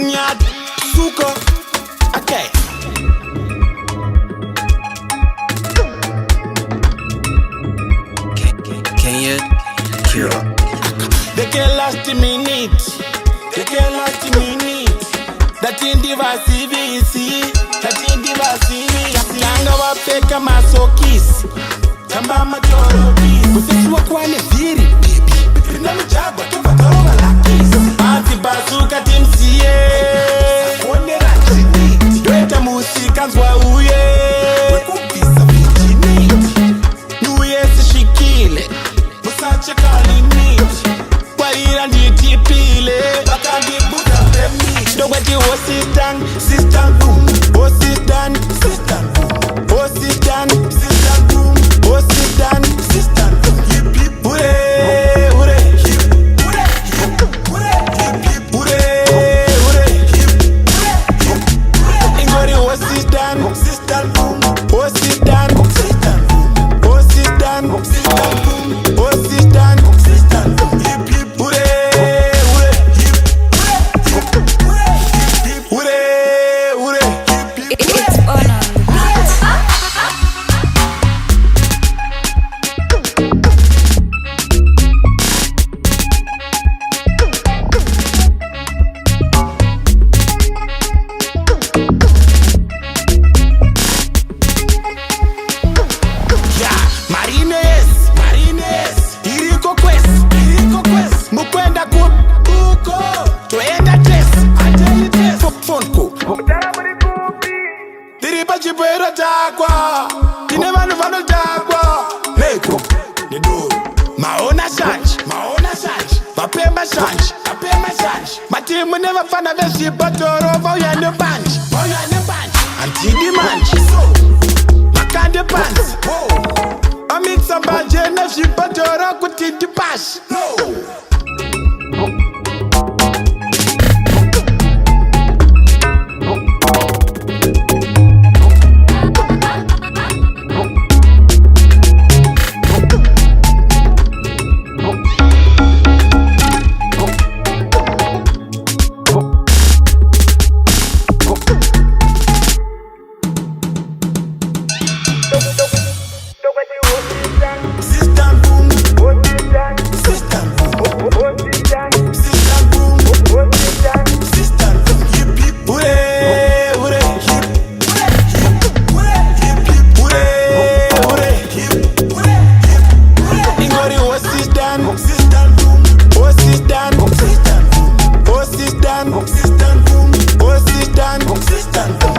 Nyad, Bazooker, okay. Kenya, Kira. They can't last a minute. They can't last a minute. That in the CVC. That in the CVC. Yanga wapeka masokis. Tamba majoro bis. Musisi wakwane viri, baby. Pina mjagwa tupa toroba lakis. Anti Bazooker team siye. Sakone rachini. Dweta musika nzwa uye. Wekupisa vijini. Nuye si shikile. Musache kalimit. Walira nditi pile. Baka ndibuka pemi. Dogwati o sit down, sister boom. O sit down, sister boom. O sit down, sister boom. O sit down, sister boom. Hip hip hooray, hooray. Hip hooray, hip hooray. Hip hip hooray, hooray. Hip hooray, hip hooray. Ingori o sit down, sister boom. O sit down, sister boom. O sit down, sister boom. O sit down, sister boom. Hip hip hooray, hooray. Hip hooray, hip hip hooray, hooray. Hip hip It's on the beat. Yeah, Marines, iriko quest, mukwenda kuko, toenda test, ateli test, fonko, diripa chipero chakwa, ine vanu vano chakwa, leko, nido, maona shanj, vapemba shanj, matimu neva fana veshi patoro, vauyane banj, antidi manj, makande pants, I mix some bad energy, but you're a good thing to pass. System boom, system boom, system boom, system boom. Hip hip hooray, hooray. Hip hooray, hip hooray, hooray. Hip hooray. Ingori o system boom, o system boom, o system boom, o system boom.